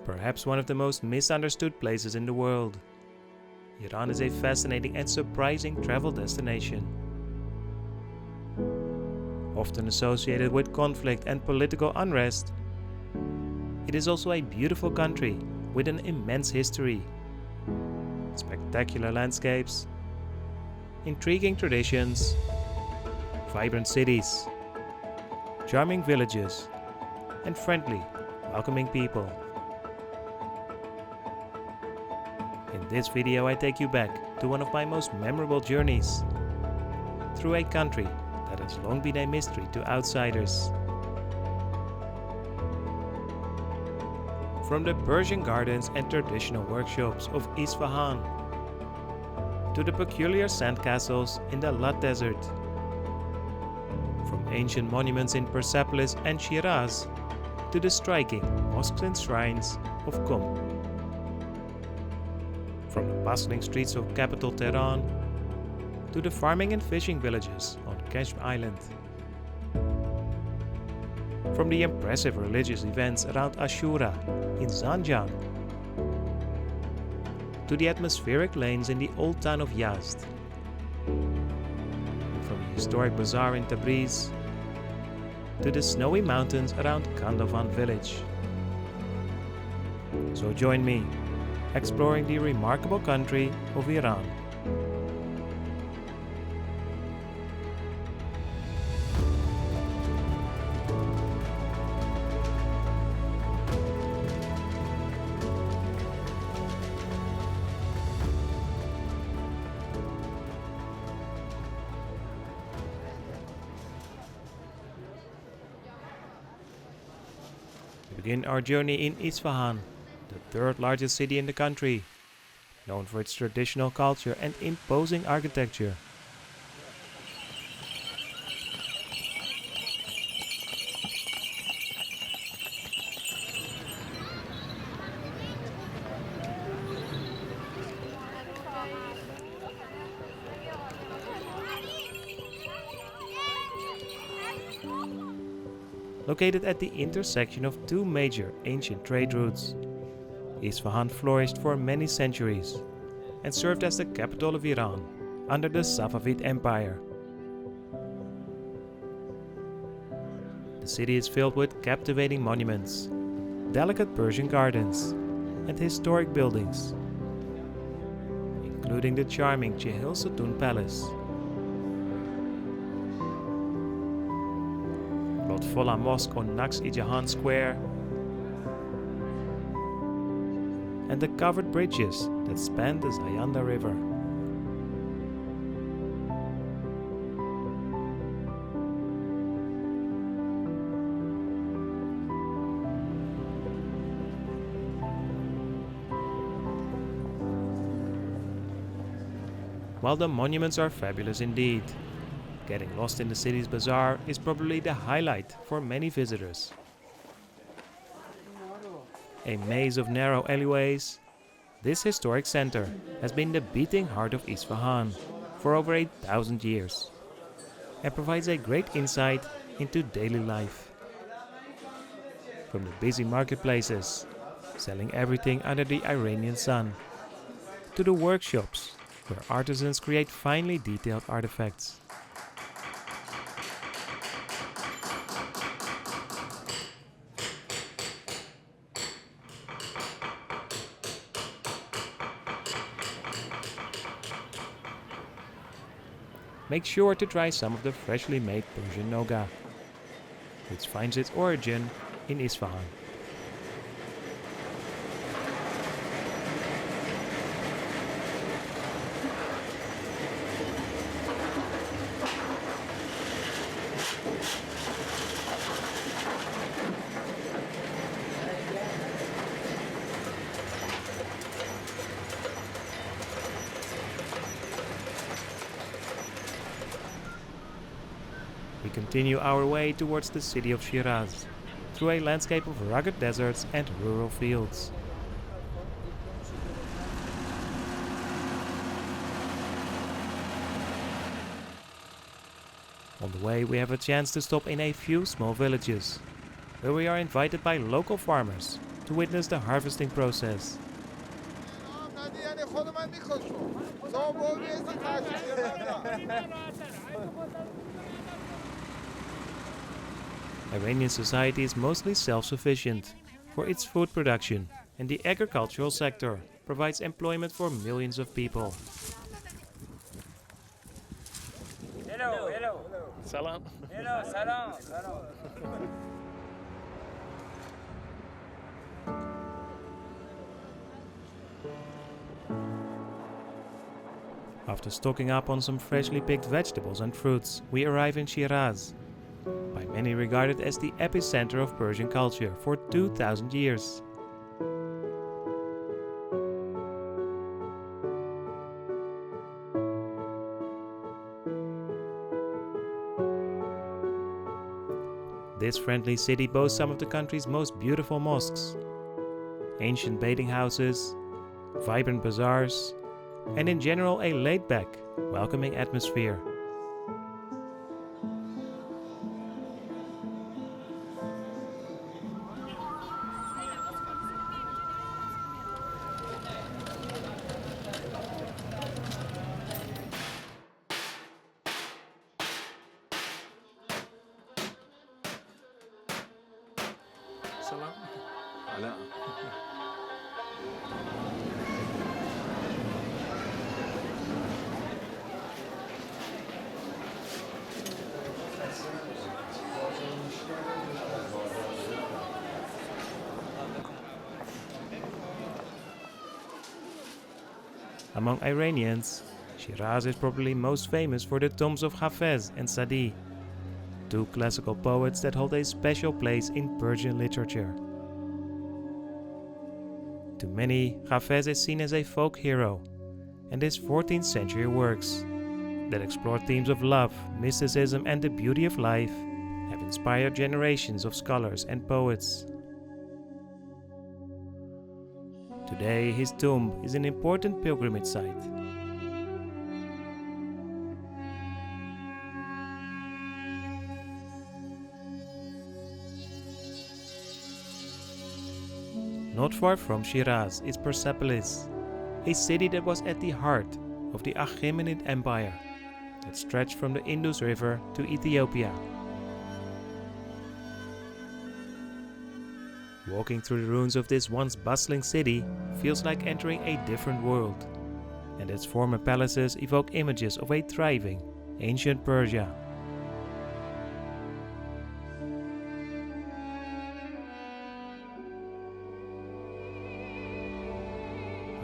Perhaps one of the most misunderstood places in the world, Iran is a fascinating and surprising travel destination. Often associated with conflict and political unrest, it is also a beautiful country with an immense history, spectacular landscapes, intriguing traditions, vibrant cities, charming villages, and friendly, welcoming people. In this video I take you back to one of my most memorable journeys through a country that has long been a mystery to outsiders. From the Persian gardens and traditional workshops of Esfahan to the peculiar sandcastles in the Lat Desert, from ancient monuments in Persepolis and Shiraz to the striking mosques and shrines of Qeshm. From the bustling streets of capital Tehran to the farming and fishing villages on Qeshm Island. From the impressive religious events around Ashura in Zanjan to the atmospheric lanes in the old town of Yazd. And from the historic bazaar in Tabriz to the snowy mountains around Kandovan village. So join me exploring the remarkable country of Iran. We begin our journey in Esfahan, the third largest city in the country, known for its traditional culture and imposing architecture. Located at the intersection of two major ancient trade routes, Esfahan flourished for many centuries and served as the capital of Iran under the Safavid Empire. The city is filled with captivating monuments, delicate Persian gardens, and historic buildings, including the charming Chehil Sutun Palace, Lotfola Mosque on Naqsh-i-Jahan Square, and the covered bridges that span the Zanjan River. While the monuments are fabulous indeed, getting lost in the city's bazaar is probably the highlight for many visitors. A maze of narrow alleyways, this historic center has been the beating heart of Esfahan for over 1,000 years and provides a great insight into daily life. From the busy marketplaces, selling everything under the Iranian sun, to the workshops where artisans create finely detailed artifacts. Make sure to try some of the freshly made Persian noga, which finds its origin in Esfahan. We continue our way towards the city of Shiraz, through a landscape of rugged deserts and rural fields. On the way we have a chance to stop in a few small villages, where we are invited by local farmers to witness the harvesting process. Iranian society is mostly self-sufficient for its food production, and the agricultural sector provides employment for millions of people. Hello. Salam. Hello, salam. After stocking up on some freshly picked vegetables and fruits, we arrive in Shiraz, by many regarded as the epicenter of Persian culture for 2,000 years. This friendly city boasts some of the country's most beautiful mosques, ancient bathing houses, vibrant bazaars, and in general a laid-back, welcoming atmosphere. Salam. Among Iranians, Shiraz is probably most famous for the tombs of Hafez and Sadi, two classical poets that hold a special place in Persian literature. To many, Hafez is seen as a folk hero, and his 14th century works that explore themes of love, mysticism, and the beauty of life have inspired generations of scholars and poets. Today, his tomb is an important pilgrimage site. Not far from Shiraz is Persepolis, a city that was at the heart of the Achaemenid Empire that stretched from the Indus River to Ethiopia. Walking through the ruins of this once bustling city feels like entering a different world, and its former palaces evoke images of a thriving, ancient Persia.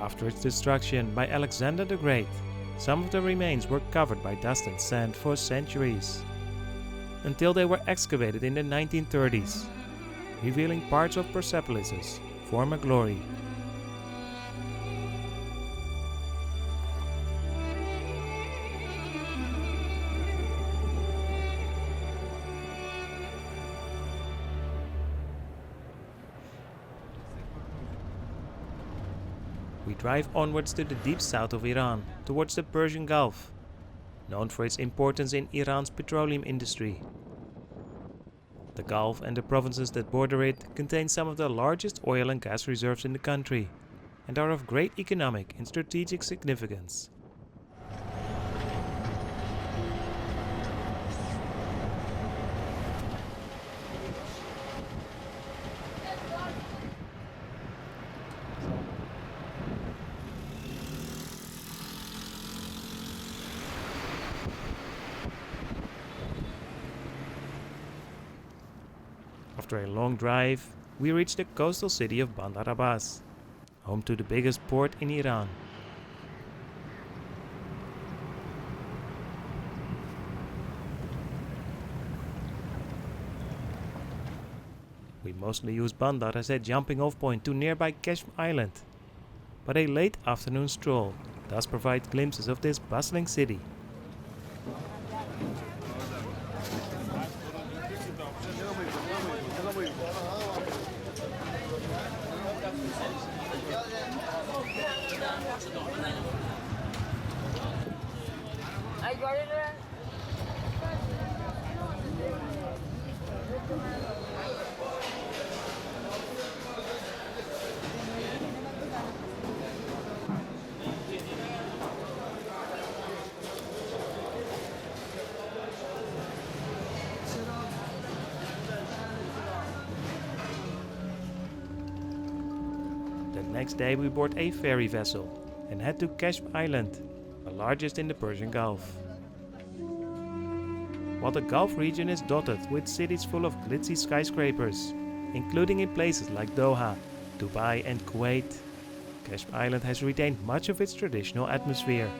After its destruction by Alexander the Great, some of the remains were covered by dust and sand for centuries, until they were excavated in the 1930s, revealing parts of Persepolis' former glory. We drive onwards to the deep south of Iran, towards the Persian Gulf, known for its importance in Iran's petroleum industry. The Gulf and the provinces that border it contain some of the largest oil and gas reserves in the country, and are of great economic and strategic significance. After a long drive, we reach the coastal city of Bandar Abbas, home to the biggest port in Iran. We mostly use Bandar as a jumping off point to nearby Qeshm Island, but a late afternoon stroll does provide glimpses of this bustling city. next day we board a ferry vessel and head to Qeshm Island, the largest in the Persian Gulf. While the Gulf region is dotted with cities full of glitzy skyscrapers, including in places like Doha, Dubai and Kuwait, Qeshm Island has retained much of its traditional atmosphere.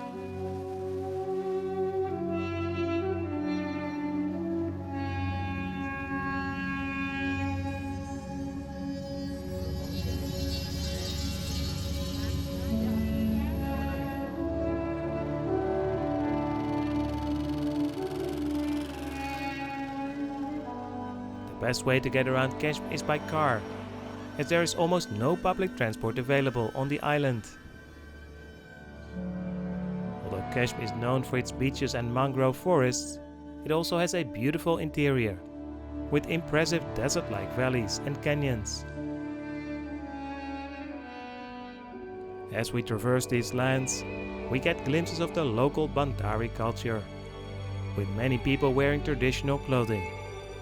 The best way to get around Qeshm is by car, as there is almost no public transport available on the island. Although Qeshm is known for its beaches and mangrove forests, it also has a beautiful interior, with impressive desert-like valleys and canyons. As we traverse these lands, we get glimpses of the local Bandari culture, with many people wearing traditional clothing,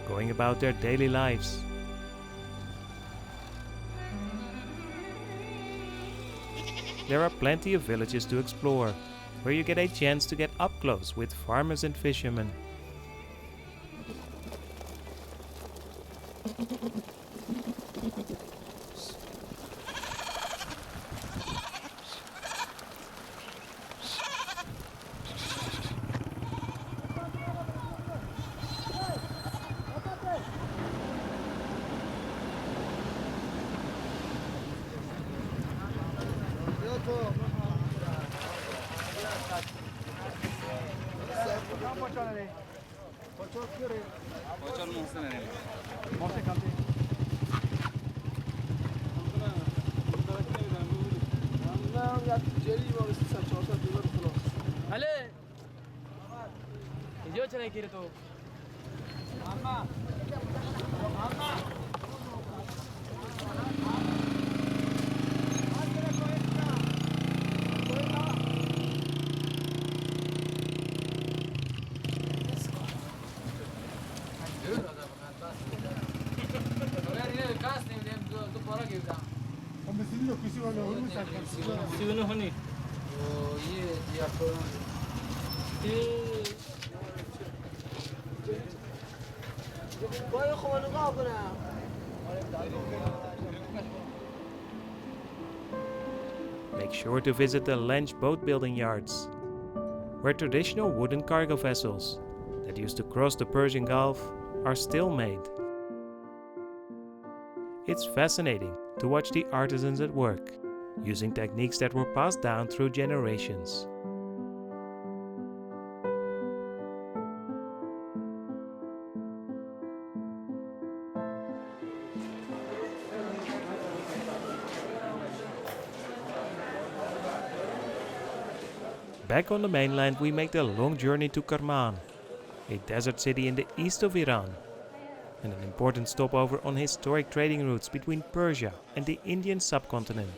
going about their daily lives. There are plenty of villages to explore, where you get a chance to get up close with farmers and fishermen. Make sure to visit the Lench boat building yards, where traditional wooden cargo vessels that used to cross the Persian Gulf are still made. It's fascinating to watch the artisans at work, using techniques that were passed down through generations. Back on the mainland, we make the long journey to Kerman, a desert city in the east of Iran, and an important stopover on historic trading routes between Persia and the Indian subcontinent.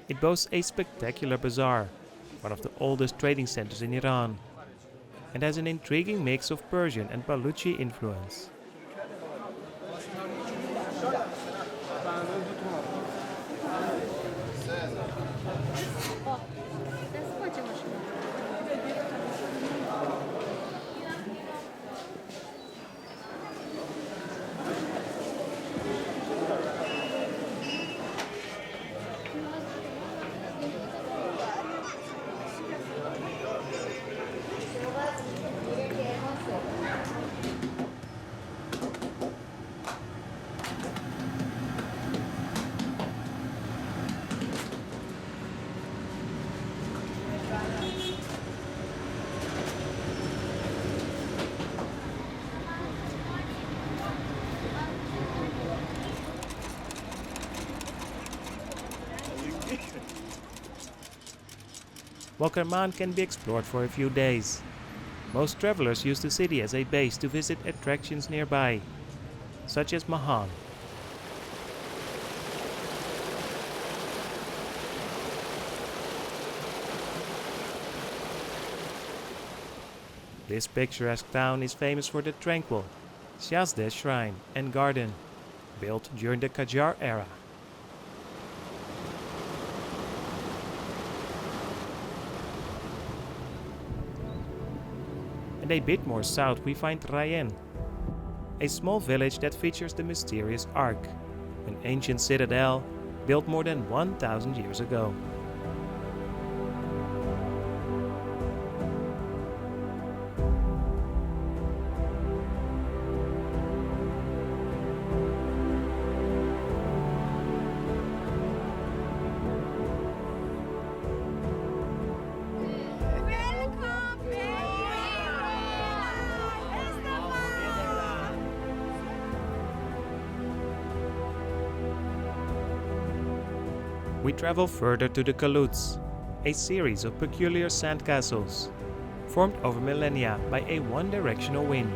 It boasts a spectacular bazaar, one of the oldest trading centers in Iran, and has an intriguing mix of Persian and Baluchi influence. While Kerman can be explored for a few days, most travelers use the city as a base to visit attractions nearby, such as Mahan. This picturesque town is famous for the tranquil Yazd shrine and garden, built during the Qajar era. And a bit more south we find Rayen, a small village that features the mysterious Ark, an ancient citadel built more than 1,000 years ago. We travel further to the Kaluts, a series of peculiar sand castles, formed over millennia by a one-directional wind.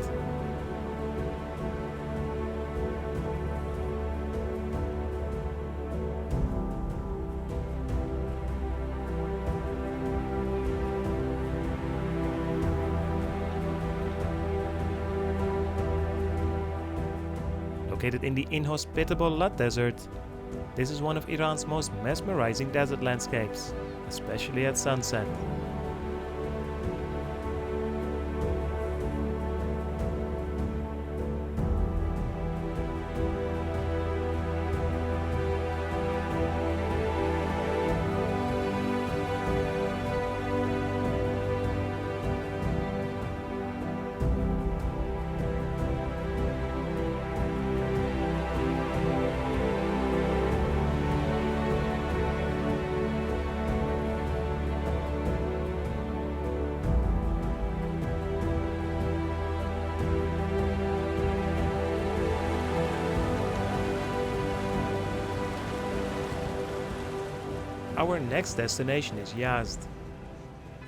Located in the inhospitable Lat Desert, this is one of Iran's most mesmerizing desert landscapes, especially at sunset. Our next destination is Yazd,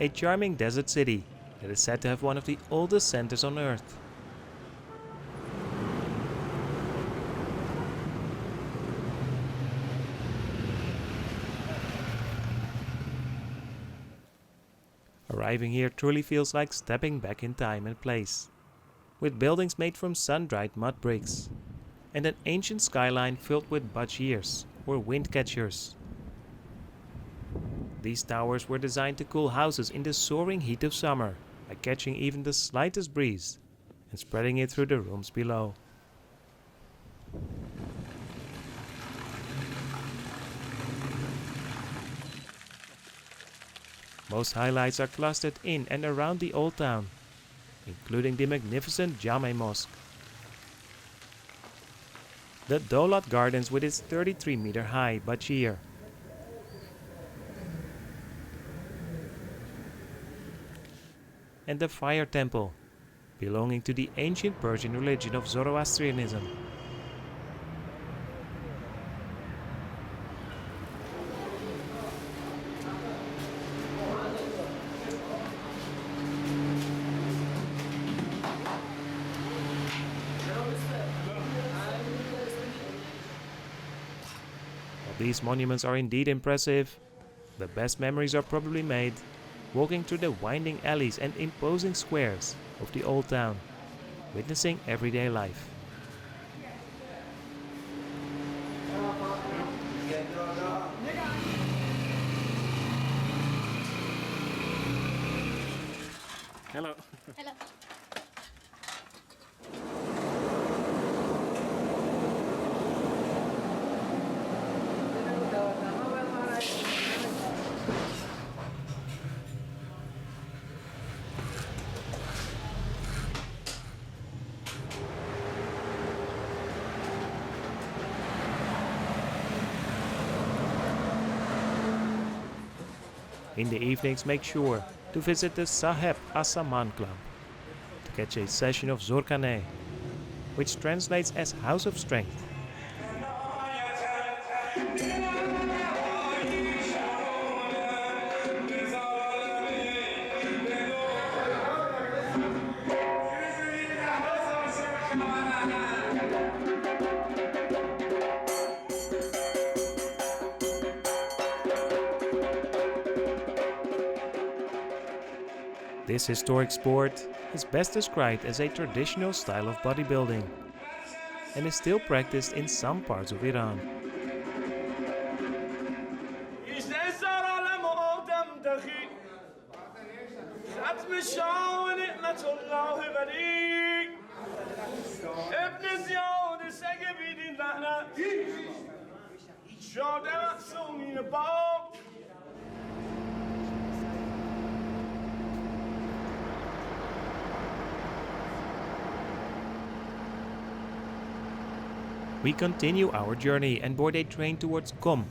a charming desert city that is said to have one of the oldest centers on Earth. Arriving here truly feels like stepping back in time and place, with buildings made from sun-dried mud bricks, and an ancient skyline filled with bazaars or wind catchers. These towers were designed to cool houses in the soaring heat of summer by catching even the slightest breeze and spreading it through the rooms below. Most highlights are clustered in and around the old town, including the magnificent Jame Mosque, the Dolat Gardens with its 33-meter-high bazaar, and the Fire Temple, belonging to the ancient Persian religion of Zoroastrianism. While these monuments are indeed impressive, the best memories are probably made walking through the winding alleys and imposing squares of the old town, witnessing everyday life. Hello. Hello. In the evenings, make sure to visit the Saheb Asaman Club to catch a session of Zorkane, which translates as House of Strength. This historic sport is best described as a traditional style of bodybuilding, and is still practiced in some parts of Iran. We continue our journey and board a train towards Qom,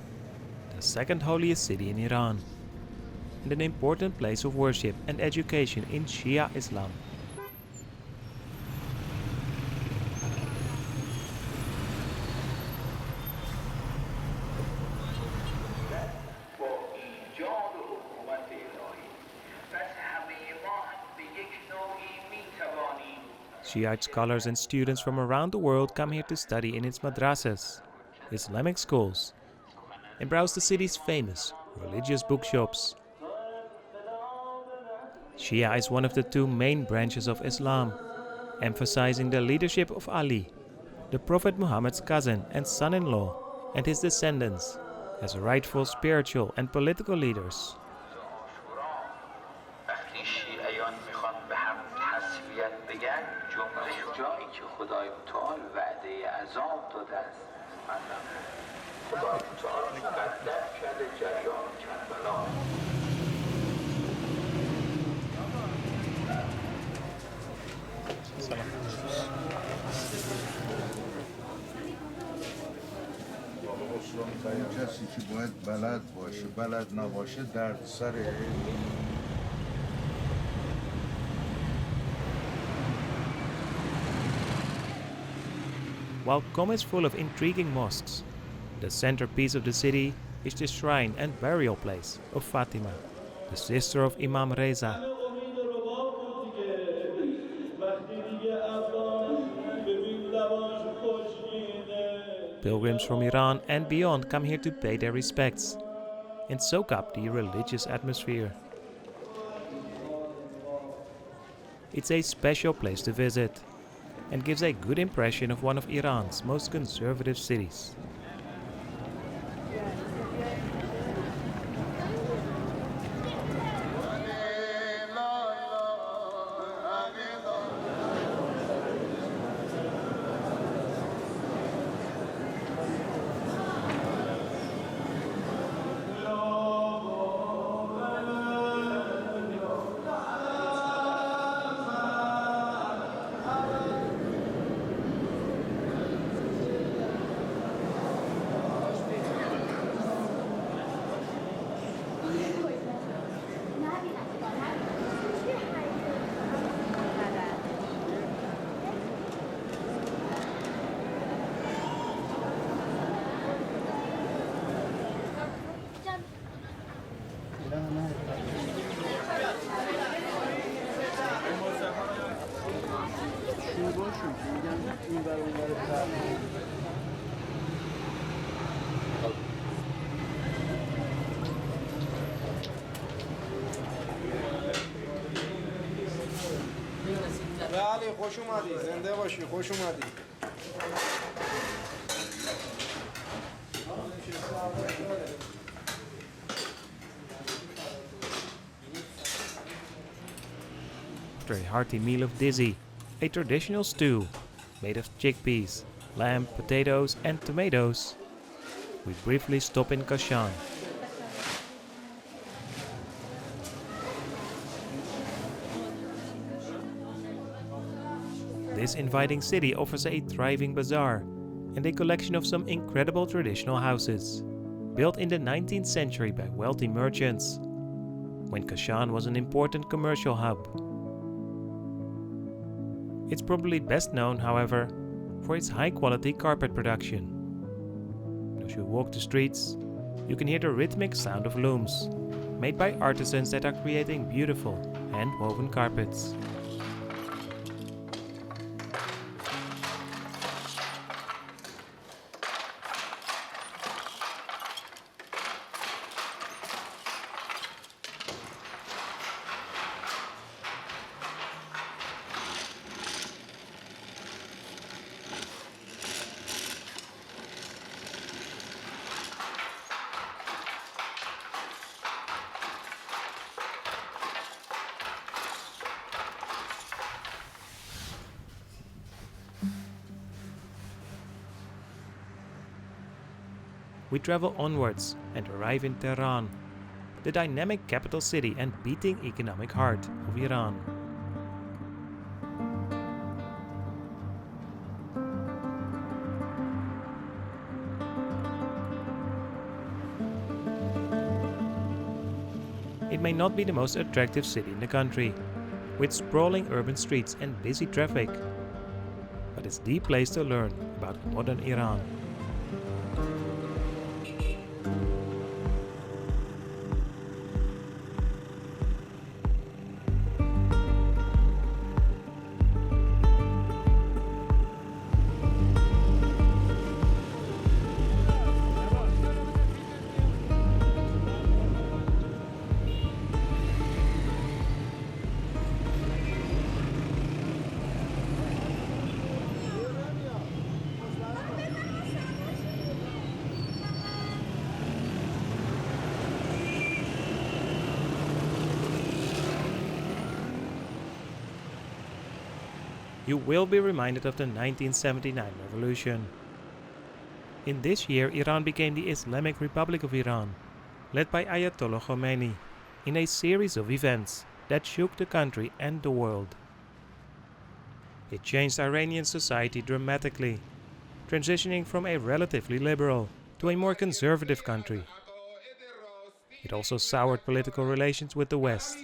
the second holiest city in Iran, and an important place of worship and education in Shia Islam. Shiite scholars and students from around the world come here to study in its madrasas, Islamic schools, and browse the city's famous religious bookshops. Shia is one of the two main branches of Islam, emphasizing the leadership of Ali, the Prophet Muhammad's cousin and son-in-law, and his descendants as rightful spiritual and political leaders. کسی که باید بلد باشه بلد نباشه دردسره. While Qom is full of intriguing mosques, the centerpiece of the city is the shrine and burial place of Fatima, the sister of Imam Reza. Pilgrims from Iran and beyond come here to pay their respects and soak up the religious atmosphere. It's a special place to visit and gives a good impression of one of Iran's most conservative cities. بله خوش اومدی زنده باشی خوش اومدی After a hearty meal of dizzy, a traditional stew made of chickpeas, lamb, potatoes and tomatoes, we briefly stop in Kashan. This inviting city offers a thriving bazaar and a collection of some incredible traditional houses, built in the 19th century by wealthy merchants, when Kashan was an important commercial hub. It's probably best known, however, for its high-quality carpet production. As you walk the streets, you can hear the rhythmic sound of looms, made by artisans that are creating beautiful hand-woven carpets. we travel onwards and arrive in Tehran, the dynamic capital city and beating economic heart of Iran. It may not be the most attractive city in the country, with sprawling urban streets and busy traffic, but it's the place to learn about modern Iran. You will be reminded of the 1979 revolution. In this year, Iran became the Islamic Republic of Iran, led by Ayatollah Khomeini, in a series of events that shook the country and the world. It changed Iranian society dramatically, transitioning from a relatively liberal to a more conservative country. It also soured political relations with the West,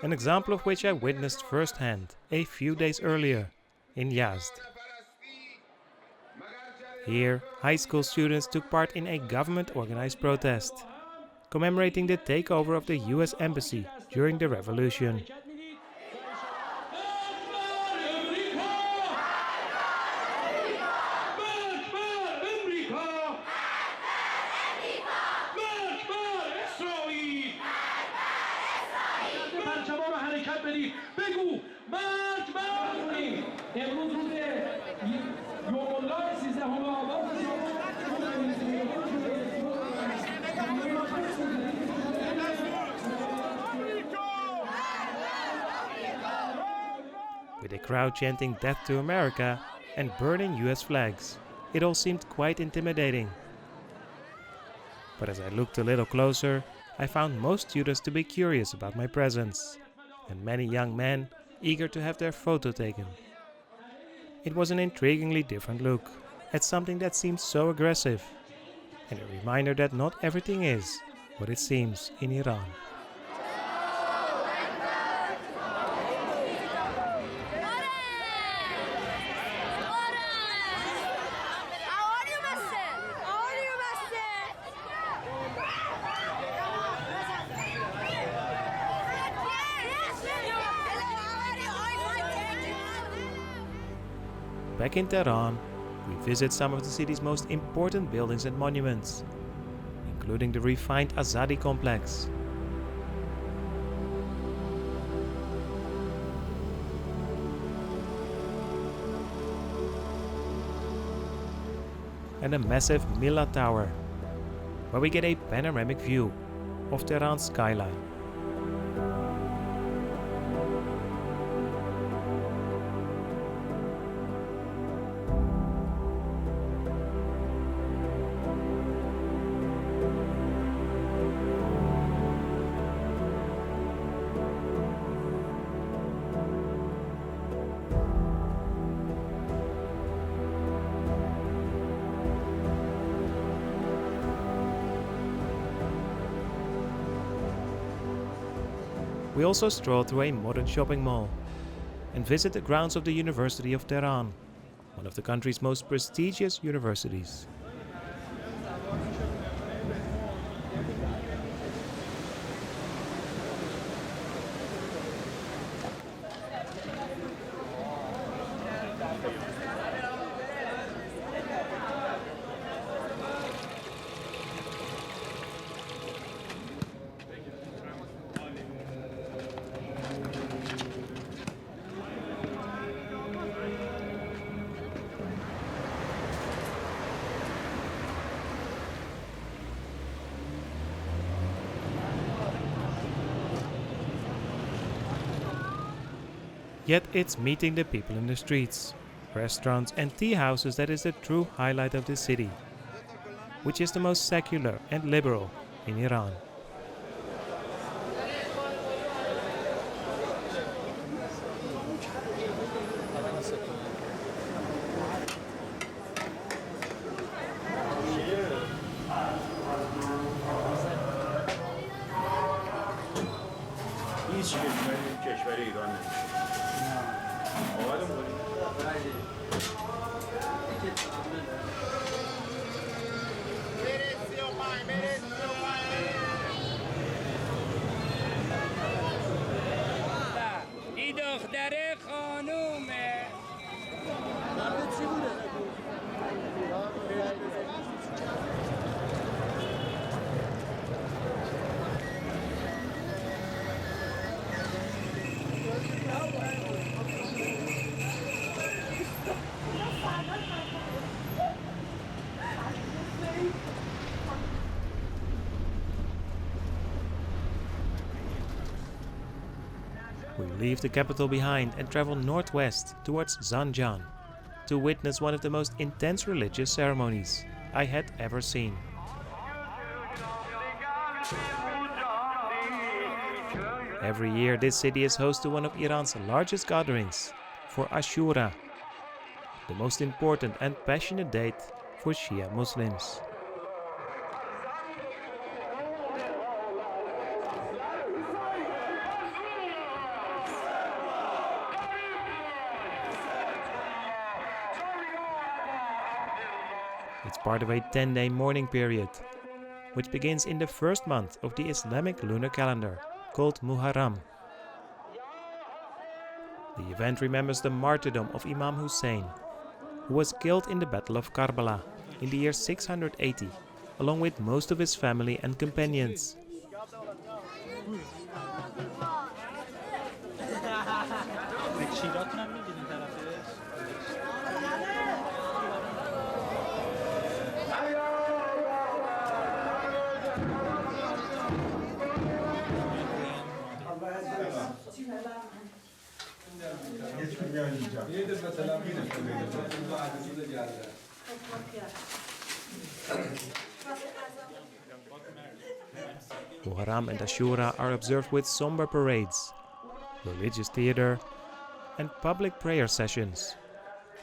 an example of which I witnessed firsthand a few days earlier in Yazd. Here, high school students took part in a government-organized protest, commemorating the takeover of the US embassy during the revolution. With a crowd chanting "Death to America" and burning US flags, it all seemed quite intimidating. But as I looked a little closer, I found most students to be curious about my presence, and many young men eager to have their photo taken. It was an intriguingly different look at something that seemed so aggressive, and a reminder that not everything is what it seems in Iran. Back in Tehran, we visit some of the city's most important buildings and monuments, including the refined Azadi complex. And a massive Mila Tower, where we get a panoramic view of Tehran's skyline. We also stroll through a modern shopping mall and visit the grounds of the University of Tehran, one of the country's most prestigious universities. Yet it's meeting the people in the streets, restaurants and tea houses that is the true highlight of this city. which is the most secular and liberal in Iran. کشور ایران این دختره خانومه We leave the capital behind and travel northwest towards Zanjan to witness one of the most intense religious ceremonies I had ever seen. Every year this city is host to one of Iran's largest gatherings for Ashura, the most important and passionate date for Shia Muslims. It's part of a 10-day mourning period, which begins in the first month of the Islamic lunar calendar, called Muharram. The event remembers the martyrdom of Imam Hussein, who was killed in the Battle of Karbala in the year 680, along with most of his family and companions. Muharram and Ashura are observed with somber parades, religious theater, and public prayer sessions,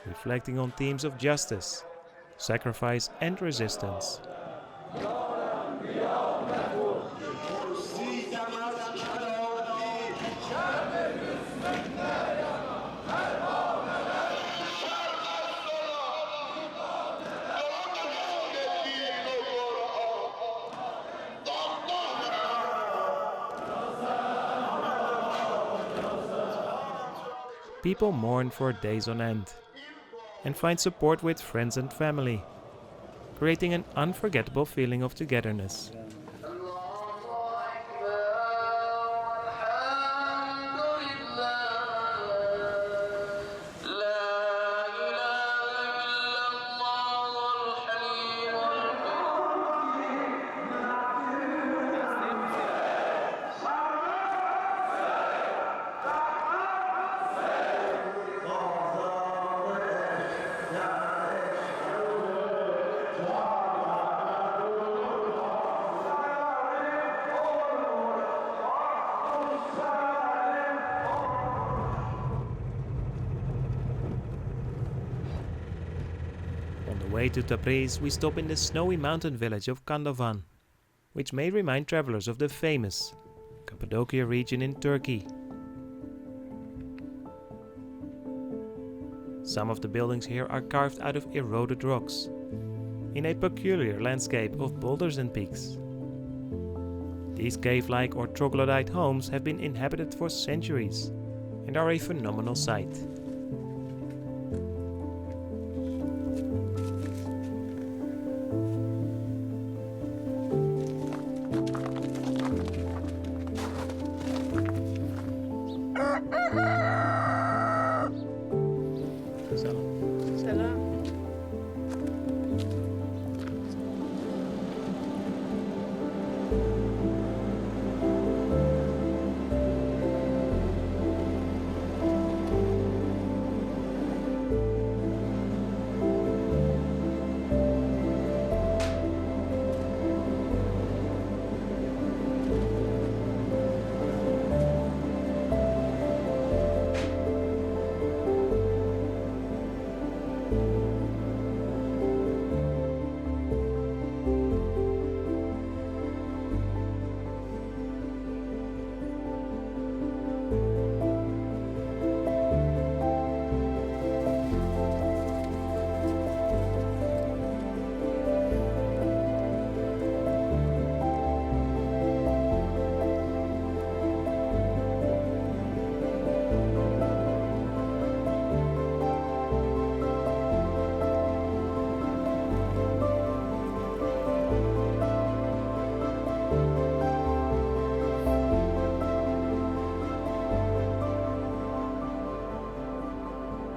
reflecting on themes of justice, sacrifice, and resistance. People mourn for days on end and find support with friends and family, creating an unforgettable feeling of togetherness. On the way to Tabriz, we stop in the snowy mountain village of Kandovan, which may remind travelers of the famous Cappadocia region in Turkey. Some of the buildings here are carved out of eroded rocks, in a peculiar landscape of boulders and peaks. These cave-like or troglodyte homes have been inhabited for centuries and are a phenomenal sight.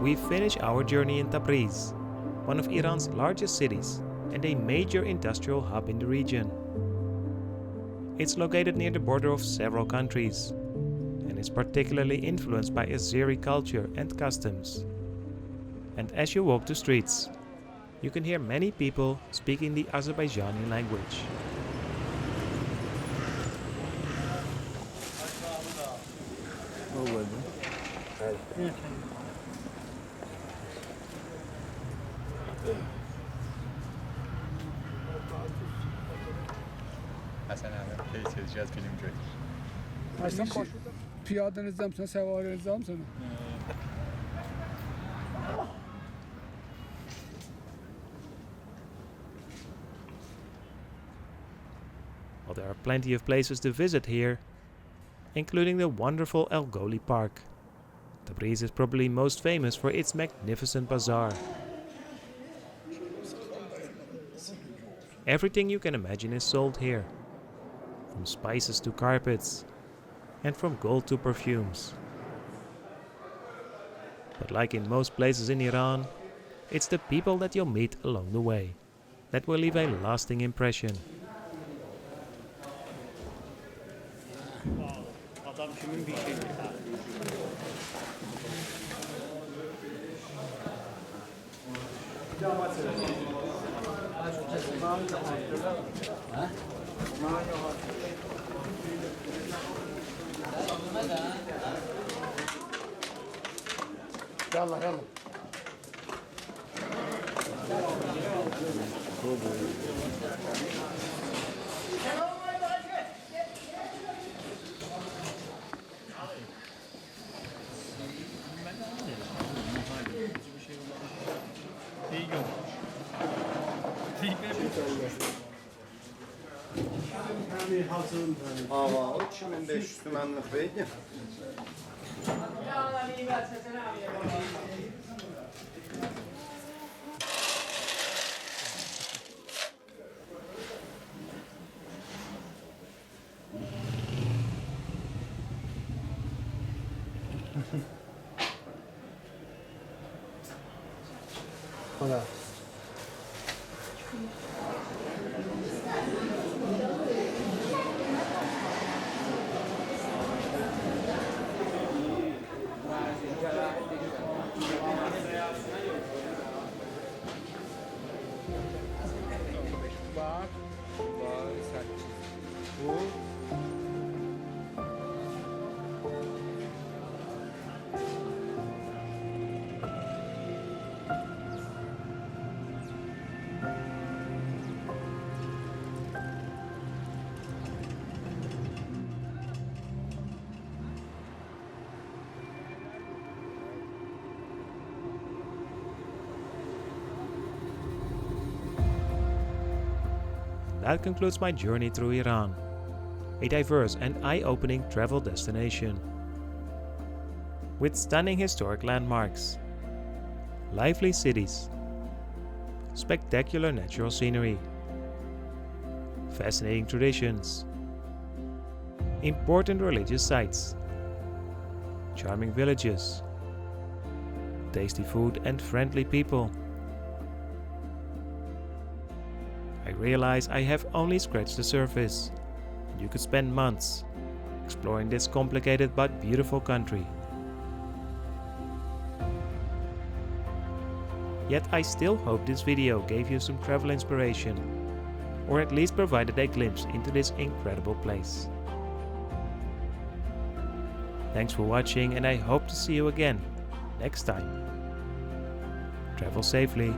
we finish our journey in Tabriz, one of Iran's largest cities and a major industrial hub in the region. It's located near the border of several countries and is particularly influenced by Azeri culture and customs. And as you walk the streets, you can hear many people speaking the Azerbaijani language. Piyadenizden sonra sevarinizden sonra. Well, there are plenty of places to visit here, including the wonderful El Goli Park. Tabriz is probably most famous for its magnificent bazaar. Everything you can imagine is sold here, from spices to carpets, and from gold to perfumes. But like in most places in Iran, it's the people that you'll meet along the way that will leave a lasting impression. Yallah yallah. Hava 2500 tümenlik beydi. Hola. That concludes my journey through Iran, a diverse and eye-opening travel destination. With stunning historic landmarks, lively cities, spectacular natural scenery, fascinating traditions, important religious sites, charming villages, tasty food and friendly people. I realize I have only scratched the surface, and you could spend months exploring this complicated but beautiful country. Yet I still hope this video gave you some travel inspiration, or at least provided a glimpse into this incredible place. Thanks for watching, and I hope to see you again next time. Travel safely.